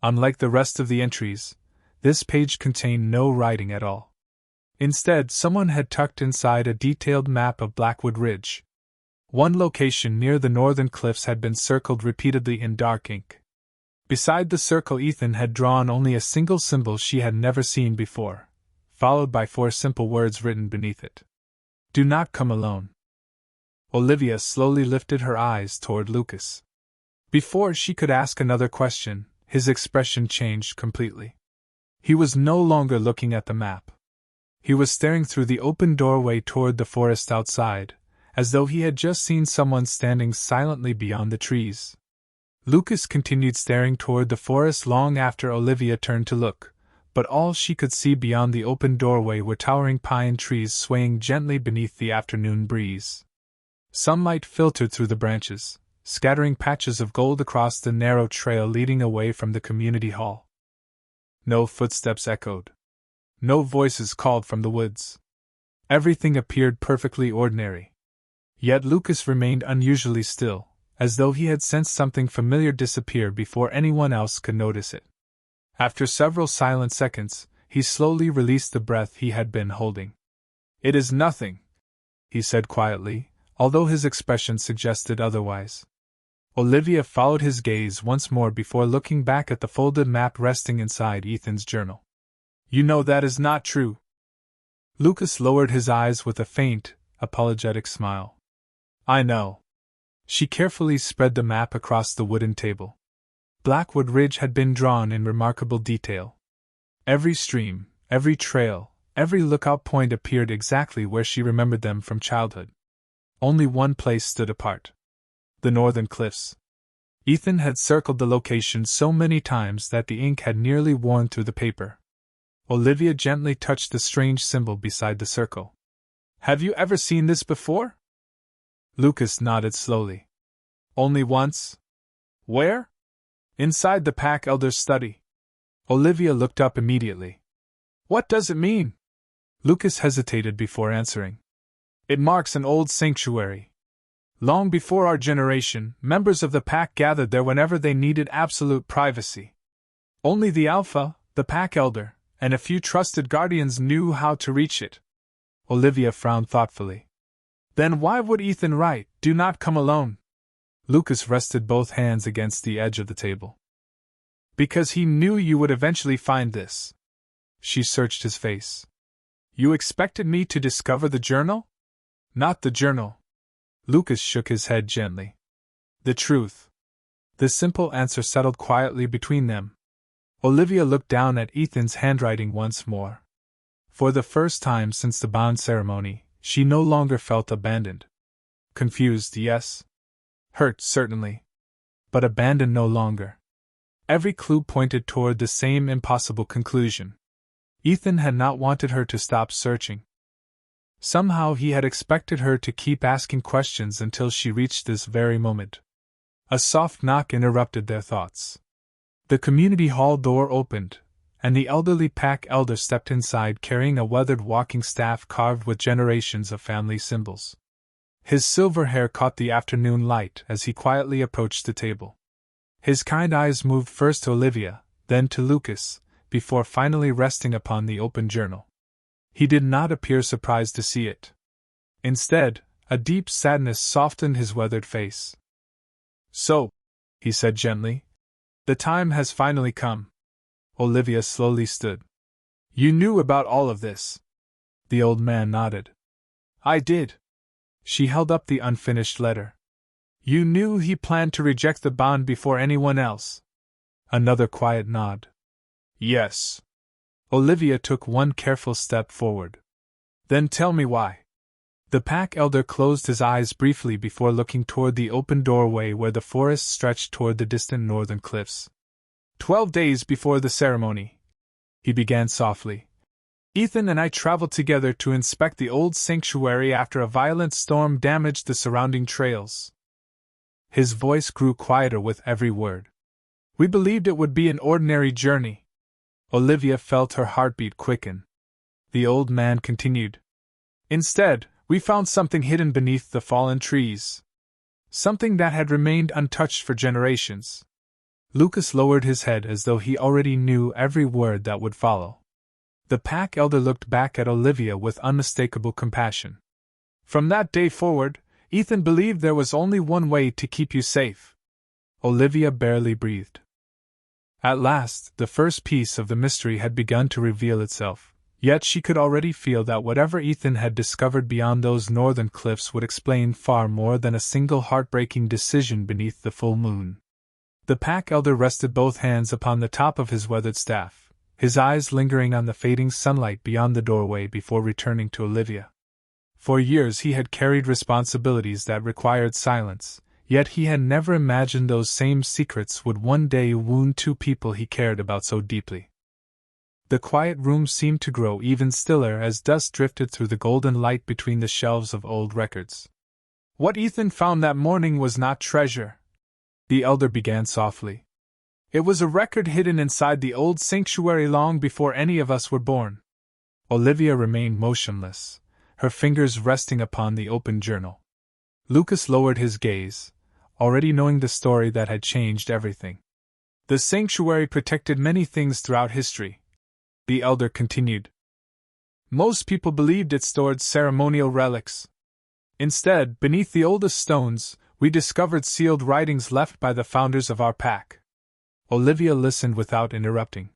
Unlike the rest of the entries, this page contained no writing at all. Instead, someone had tucked inside a detailed map of Blackwood Ridge. One location near the northern cliffs had been circled repeatedly in dark ink. Beside the circle, Ethan had drawn only a single symbol she had never seen before, followed by 4 simple words written beneath it. Do not come alone. Olivia slowly lifted her eyes toward Lucas. Before she could ask another question, his expression changed completely. He was no longer looking at the map. He was staring through the open doorway toward the forest outside, as though he had just seen someone standing silently beyond the trees. Lucas continued staring toward the forest long after Olivia turned to look, but all she could see beyond the open doorway were towering pine trees swaying gently beneath the afternoon breeze. Sunlight filtered through the branches, scattering patches of gold across the narrow trail leading away from the community hall. No footsteps echoed. No voices called from the woods. Everything appeared perfectly ordinary. Yet Lucas remained unusually still, as though he had sensed something familiar disappear before anyone else could notice it. After several silent seconds, he slowly released the breath he had been holding. It is nothing, he said quietly, although his expression suggested otherwise. Olivia followed his gaze once more before looking back at the folded map resting inside Ethan's journal. You know that is not true. Lucas lowered his eyes with a faint, apologetic smile. I know. She carefully spread the map across the wooden table. Blackwood Ridge had been drawn in remarkable detail. Every stream, every trail, every lookout point appeared exactly where she remembered them from childhood. Only one place stood apart. The northern cliffs. Ethan had circled the location so many times that the ink had nearly worn through the paper. Olivia gently touched the strange symbol beside the circle. Have you ever seen this before? Lucas nodded slowly. Only once? Where? Inside the pack elder's study. Olivia looked up immediately. What does it mean? Lucas hesitated before answering. It marks an old sanctuary. Long before our generation, members of the pack gathered there whenever they needed absolute privacy. Only the Alpha, the pack elder, and a few trusted guardians knew how to reach it. Olivia frowned thoughtfully. Then why would Ethan write, "Do not come alone"? Lucas rested both hands against the edge of the table. Because he knew you would eventually find this. She searched his face. You expected me to discover the journal? Not the journal. Lucas shook his head gently. The truth. The simple answer settled quietly between them. Olivia looked down at Ethan's handwriting once more. For the first time since the bond ceremony, she no longer felt abandoned. Confused, yes. Hurt, certainly. But abandoned no longer. Every clue pointed toward the same impossible conclusion. Ethan had not wanted her to stop searching. Somehow he had expected her to keep asking questions until she reached this very moment. A soft knock interrupted their thoughts. The community hall door opened, and the elderly pack elder stepped inside carrying a weathered walking staff carved with generations of family symbols. His silver hair caught the afternoon light as he quietly approached the table. His kind eyes moved first to Olivia, then to Lucas, before finally resting upon the open journal. He did not appear surprised to see it. Instead, a deep sadness softened his weathered face. So, he said gently, the time has finally come. Olivia slowly stood. You knew about all of this? The old man nodded. I did. She held up the unfinished letter. You knew he planned to reject the bond before anyone else? Another quiet nod. Yes. Olivia took one careful step forward. Then tell me why. The pack elder closed his eyes briefly before looking toward the open doorway where the forest stretched toward the distant northern cliffs. 12 days before the ceremony, he began softly, Ethan and I traveled together to inspect the old sanctuary after a violent storm damaged the surrounding trails. His voice grew quieter with every word. We believed it would be an ordinary journey. Olivia felt her heartbeat quicken. The old man continued. Instead, we found something hidden beneath the fallen trees. Something that had remained untouched for generations. Lucas lowered his head as though he already knew every word that would follow. The pack elder looked back at Olivia with unmistakable compassion. From that day forward, Ethan believed there was only one way to keep you safe. Olivia barely breathed. At last, the first piece of the mystery had begun to reveal itself, yet she could already feel that whatever Ethan had discovered beyond those northern cliffs would explain far more than a single heartbreaking decision beneath the full moon. The pack elder rested both hands upon the top of his weathered staff, his eyes lingering on the fading sunlight beyond the doorway before returning to Olivia. For years he had carried responsibilities that required silence, yet he had never imagined those same secrets would one day wound two people he cared about so deeply. The quiet room seemed to grow even stiller as dust drifted through the golden light between the shelves of old records. What Ethan found that morning was not treasure, the elder began softly. It was a record hidden inside the old sanctuary long before any of us were born. Olivia remained motionless, her fingers resting upon the open journal. Lucas lowered his gaze, already knowing the story that had changed everything. The sanctuary protected many things throughout history, the elder continued. Most people believed it stored ceremonial relics. Instead, beneath the oldest stones, we discovered sealed writings left by the founders of our pack. Olivia listened without interrupting.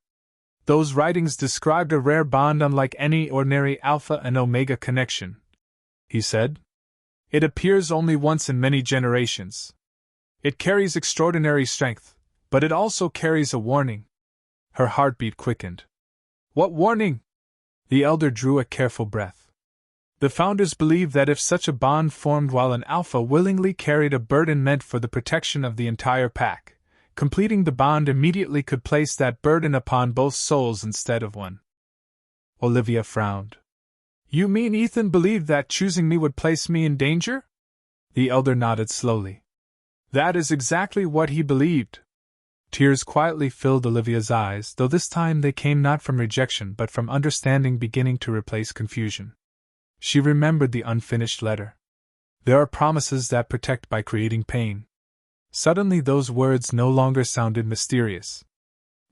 Those writings described a rare bond unlike any ordinary Alpha and Omega connection, he said. It appears only once in many generations. It carries extraordinary strength, but it also carries a warning. Her heartbeat quickened. What warning? The elder drew a careful breath. The founders believed that if such a bond formed while an Alpha willingly carried a burden meant for the protection of the entire pack, completing the bond immediately could place that burden upon both souls instead of one. Olivia frowned. You mean Ethan believed that choosing me would place me in danger? The elder nodded slowly. That is exactly what he believed. Tears quietly filled Olivia's eyes, though this time they came not from rejection but from understanding beginning to replace confusion. She remembered the unfinished letter. There are promises that protect by creating pain. Suddenly those words no longer sounded mysterious.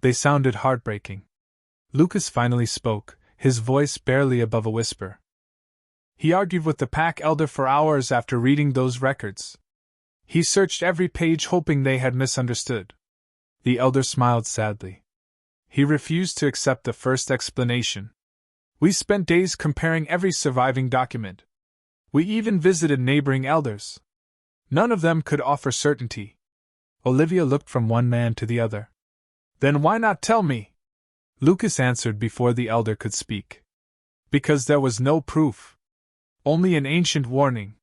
They sounded heartbreaking. Lucas finally spoke, his voice barely above a whisper. He argued with the pack elder for hours after reading those records. He searched every page hoping they had misunderstood. The elder smiled sadly. He refused to accept the first explanation. We spent days comparing every surviving document. We even visited neighboring elders. None of them could offer certainty. Olivia looked from one man to the other. Then why not tell me? Lucas answered before the elder could speak. Because there was no proof. Only an ancient warning.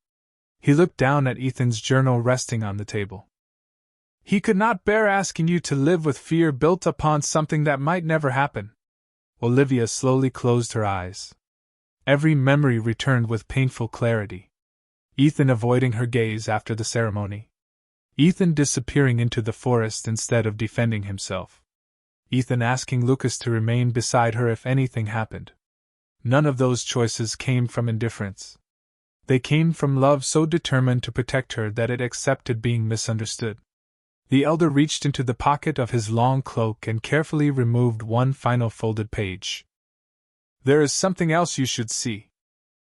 He looked down at Ethan's journal resting on the table. He could not bear asking you to live with fear built upon something that might never happen. Olivia slowly closed her eyes. Every memory returned with painful clarity. Ethan avoiding her gaze after the ceremony. Ethan disappearing into the forest instead of defending himself. Ethan asking Lucas to remain beside her if anything happened. None of those choices came from indifference. They came from love so determined to protect her that it accepted being misunderstood. The elder reached into the pocket of his long cloak and carefully removed one final folded page. There is something else you should see.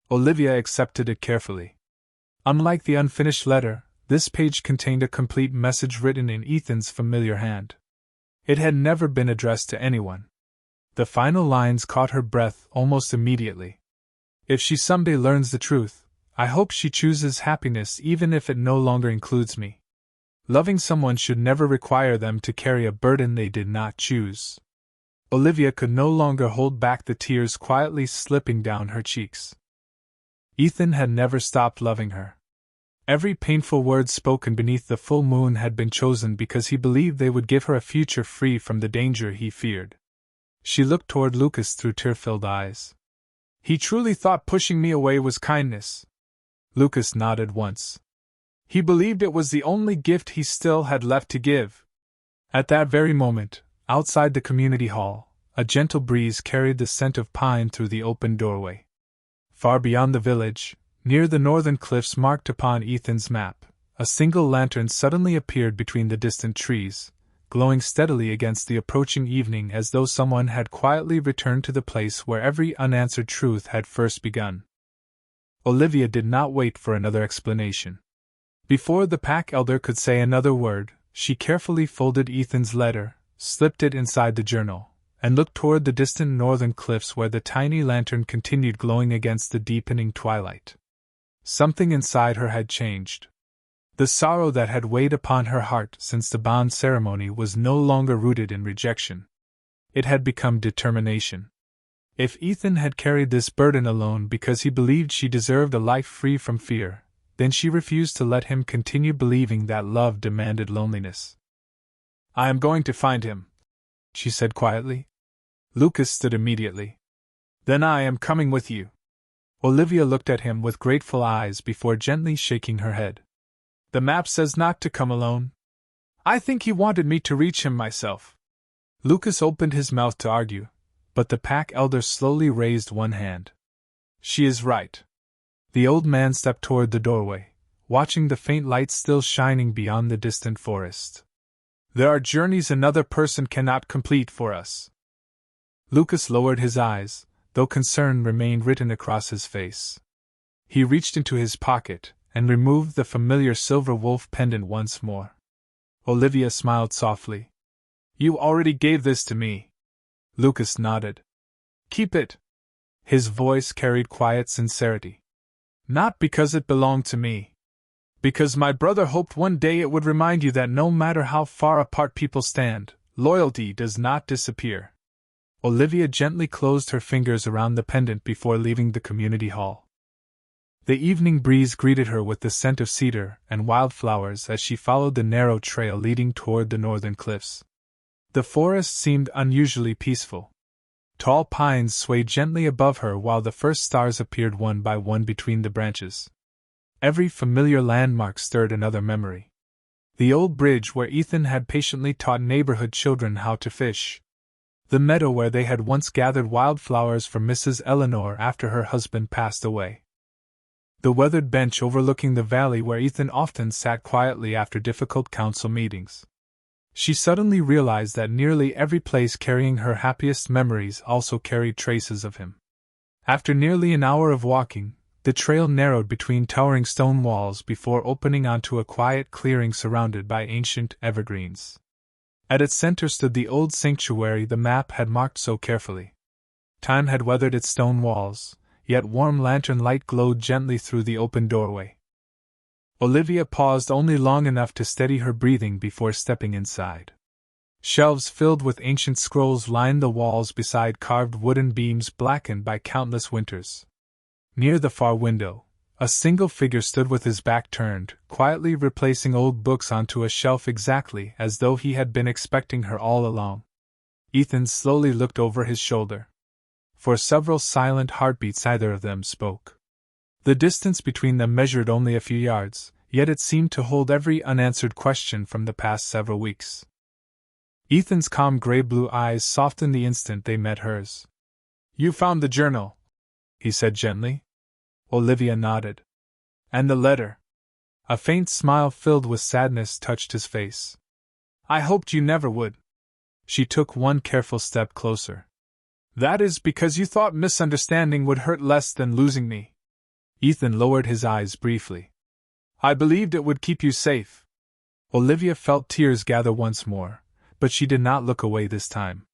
Olivia accepted it carefully. Unlike the unfinished letter, this page contained a complete message written in Ethan's familiar hand. It had never been addressed to anyone. The final lines caught her breath almost immediately. If she someday learns the truth, I hope she chooses happiness even if it no longer includes me. Loving someone should never require them to carry a burden they did not choose. Olivia could no longer hold back the tears quietly slipping down her cheeks. Ethan had never stopped loving her. Every painful word spoken beneath the full moon had been chosen because he believed they would give her a future free from the danger he feared. She looked toward Lucas through tear-filled eyes. He truly thought pushing me away was kindness. Lucas nodded once. He believed it was the only gift he still had left to give. At that very moment, outside the community hall, a gentle breeze carried the scent of pine through the open doorway. Far beyond the village, near the northern cliffs marked upon Ethan's map, a single lantern suddenly appeared between the distant trees, glowing steadily against the approaching evening as though someone had quietly returned to the place where every unanswered truth had first begun. Olivia did not wait for another explanation. Before the pack elder could say another word, she carefully folded Ethan's letter, slipped it inside the journal, and looked toward the distant northern cliffs where the tiny lantern continued glowing against the deepening twilight. Something inside her had changed. The sorrow that had weighed upon her heart since the bond ceremony was no longer rooted in rejection. It had become determination. If Ethan had carried this burden alone because he believed she deserved a life free from fear, then she refused to let him continue believing that love demanded loneliness. "I am going to find him," she said quietly. Lucas stood immediately. "Then I am coming with you." Olivia looked at him with grateful eyes before gently shaking her head. "The map says not to come alone. I think he wanted me to reach him myself." Lucas opened his mouth to argue, but the pack elder slowly raised one hand. "She is right." The old man stepped toward the doorway, watching the faint light still shining beyond the distant forest. "There are journeys another person cannot complete for us." Lucas lowered his eyes, though concern remained written across his face. He reached into his pocket and removed the familiar silver wolf pendant once more. Olivia smiled softly. "You already gave this to me." Lucas nodded. "Keep it." His voice carried quiet sincerity. "Not because it belonged to me. Because my brother hoped one day it would remind you that no matter how far apart people stand, loyalty does not disappear." Olivia gently closed her fingers around the pendant before leaving the community hall. The evening breeze greeted her with the scent of cedar and wildflowers as she followed the narrow trail leading toward the northern cliffs. The forest seemed unusually peaceful. Tall pines swayed gently above her while the first stars appeared one by one between the branches. Every familiar landmark stirred another memory. The old bridge where Ethan had patiently taught neighborhood children how to fish. The meadow where they had once gathered wildflowers for Mrs. Eleanor after her husband passed away. The weathered bench overlooking the valley where Ethan often sat quietly after difficult council meetings. She suddenly realized that nearly every place carrying her happiest memories also carried traces of him. After nearly an hour of walking, the trail narrowed between towering stone walls before opening onto a quiet clearing surrounded by ancient evergreens. At its center stood the old sanctuary the map had marked so carefully. Time had weathered its stone walls, yet warm lantern light glowed gently through the open doorway. Olivia paused only long enough to steady her breathing before stepping inside. Shelves filled with ancient scrolls lined the walls beside carved wooden beams blackened by countless winters. Near the far window, a single figure stood with his back turned, quietly replacing old books onto a shelf exactly as though he had been expecting her all along. Ethan slowly looked over his shoulder. For several silent heartbeats neither of them spoke. The distance between them measured only a few yards, yet it seemed to hold every unanswered question from the past several weeks. Ethan's calm gray-blue eyes softened the instant they met hers. "You found the journal," he said gently. Olivia nodded. "And the letter?" A faint smile filled with sadness touched his face. "I hoped you never would." She took one careful step closer. "That is because you thought misunderstanding would hurt less than losing me." Ethan lowered his eyes briefly. "I believed it would keep you safe." Olivia felt tears gather once more, but she did not look away this time.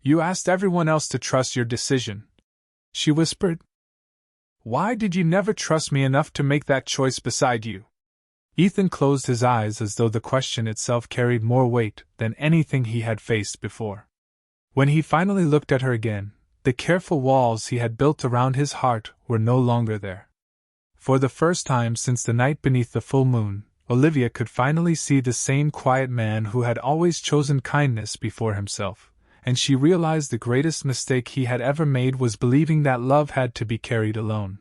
"You asked everyone else to trust your decision," she whispered. "Why did you never trust me enough to make that choice beside you?" Ethan closed his eyes as though the question itself carried more weight than anything he had faced before. When he finally looked at her again, the careful walls he had built around his heart were no longer there. For the first time since the night beneath the full moon, Olivia could finally see the same quiet man who had always chosen kindness before himself, and she realized the greatest mistake he had ever made was believing that love had to be carried alone.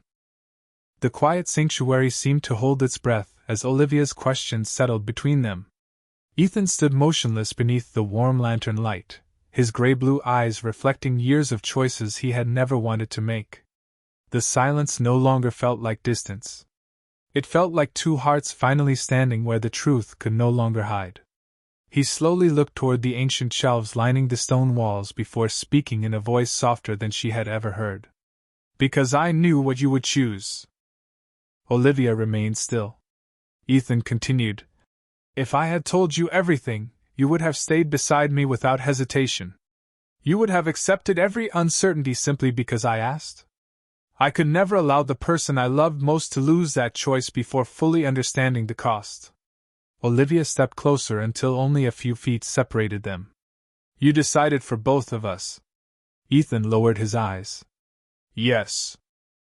The quiet sanctuary seemed to hold its breath as Olivia's questions settled between them. Ethan stood motionless beneath the warm lantern light, his gray-blue eyes reflecting years of choices he had never wanted to make. The silence no longer felt like distance. It felt like two hearts finally standing where the truth could no longer hide. He slowly looked toward the ancient shelves lining the stone walls before speaking in a voice softer than she had ever heard. Because I knew what you would choose. Olivia remained still. Ethan continued, If I had told you everything, you would have stayed beside me without hesitation. You would have accepted every uncertainty simply because I asked. I could never allow the person I loved most to lose that choice before fully understanding the cost. Olivia stepped closer until only a few feet separated them. You decided for both of us. Ethan lowered his eyes. Yes.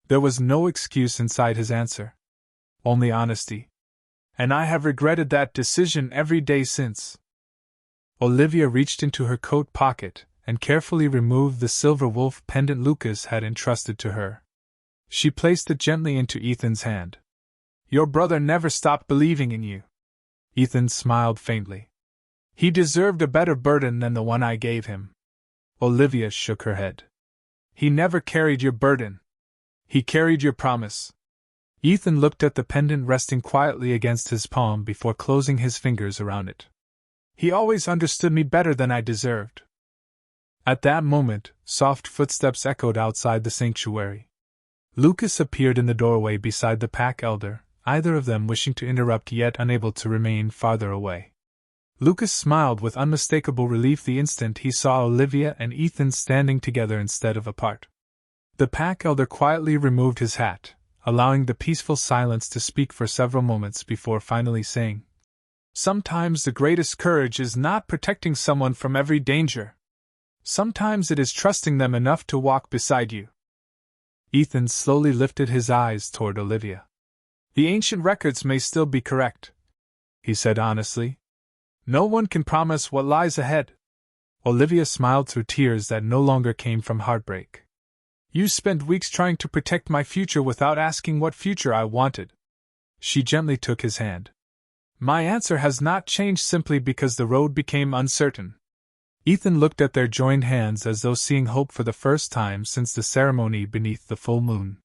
There was no excuse inside his answer. Only honesty. And I have regretted that decision every day since. Olivia reached into her coat pocket and carefully removed the silver wolf pendant Lucas had entrusted to her. She placed it gently into Ethan's hand. Your brother never stopped believing in you. Ethan smiled faintly. He deserved a better burden than the one I gave him. Olivia shook her head. He never carried your burden. He carried your promise. Ethan looked at the pendant resting quietly against his palm before closing his fingers around it. He always understood me better than I deserved. At that moment, soft footsteps echoed outside the sanctuary. Lucas appeared in the doorway beside the pack elder, either of them wishing to interrupt yet unable to remain farther away. Lucas smiled with unmistakable relief the instant he saw Olivia and Ethan standing together instead of apart. The pack elder quietly removed his hat, allowing the peaceful silence to speak for several moments before finally saying, Sometimes the greatest courage is not protecting someone from every danger. Sometimes it is trusting them enough to walk beside you. Ethan slowly lifted his eyes toward Olivia. The ancient records may still be correct, he said honestly. No one can promise what lies ahead. Olivia smiled through tears that no longer came from heartbreak. You spent weeks trying to protect my future without asking what future I wanted. She gently took his hand. My answer has not changed simply because the road became uncertain. Ethan looked at their joined hands as though seeing hope for the first time since the ceremony beneath the full moon.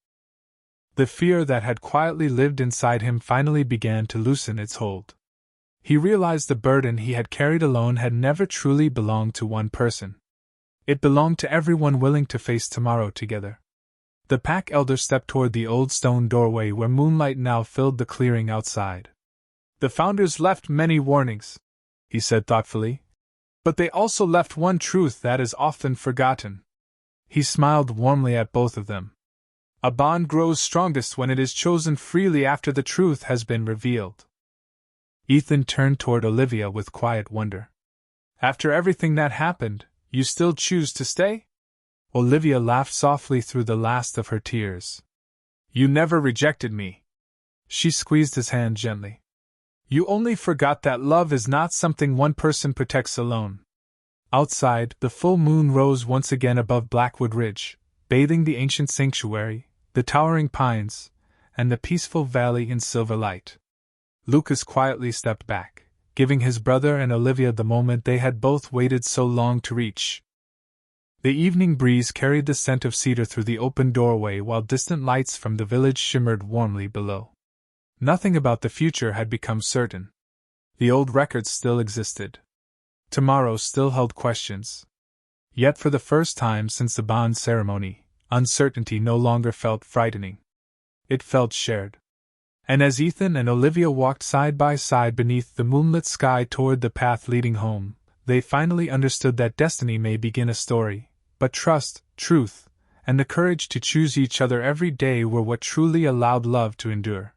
The fear that had quietly lived inside him finally began to loosen its hold. He realized the burden he had carried alone had never truly belonged to one person. It belonged to everyone willing to face tomorrow together. The pack elder stepped toward the old stone doorway where moonlight now filled the clearing outside. The founders left many warnings, he said thoughtfully. But they also left one truth that is often forgotten. He smiled warmly at both of them. A bond grows strongest when it is chosen freely after the truth has been revealed. Ethan turned toward Olivia with quiet wonder. After everything that happened, you still choose to stay? Olivia laughed softly through the last of her tears. You never rejected me. She squeezed his hand gently. You only forgot that love is not something one person protects alone. Outside, the full moon rose once again above Blackwood Ridge, bathing the ancient sanctuary, the towering pines, and the peaceful valley in silver light. Lucas quietly stepped back, giving his brother and Olivia the moment they had both waited so long to reach. The evening breeze carried the scent of cedar through the open doorway while distant lights from the village shimmered warmly below. Nothing about the future had become certain. The old records still existed. Tomorrow still held questions. Yet for the first time since the bond ceremony, uncertainty no longer felt frightening. It felt shared. And as Ethan and Olivia walked side by side beneath the moonlit sky toward the path leading home, they finally understood that destiny may begin a story, but trust, truth, and the courage to choose each other every day were what truly allowed love to endure.